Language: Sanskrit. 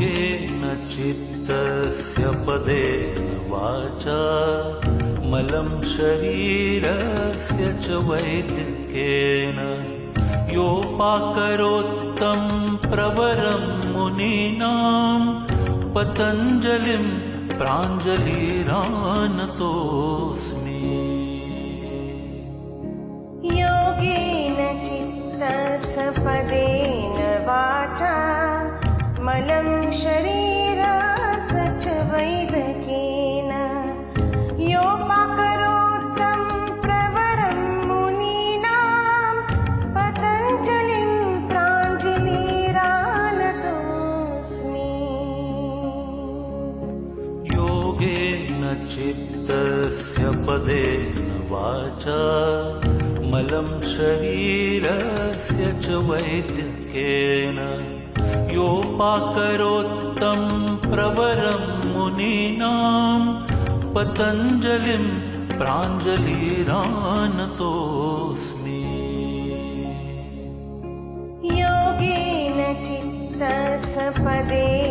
योगेन चित्तस्य पदेन वाचा मलं शरीरस्य च वैद्यकेन योपाकरोत्तं प्रवरं मुनीनां पतञ्जलिं प्राञ्जलिरानतोऽस्मि। योगेन चित्तस्य पदेन वाचा मलं शरीरस्य च वैद्यकेन योपाकरोत्तं प्रवरं मुनीनां पतञ्जलिं प्राञ्जलिरानतोऽस्मि। योगेन चित्तस्य पदेन वाचा मलं शरीरस्य च वैद्यकेन योपाकरोत्तं प्रवरं मुनीनां पतञ्जलिं प्राञ्जलिरानतोऽस्मि। योगेन चित्तस्य पदेन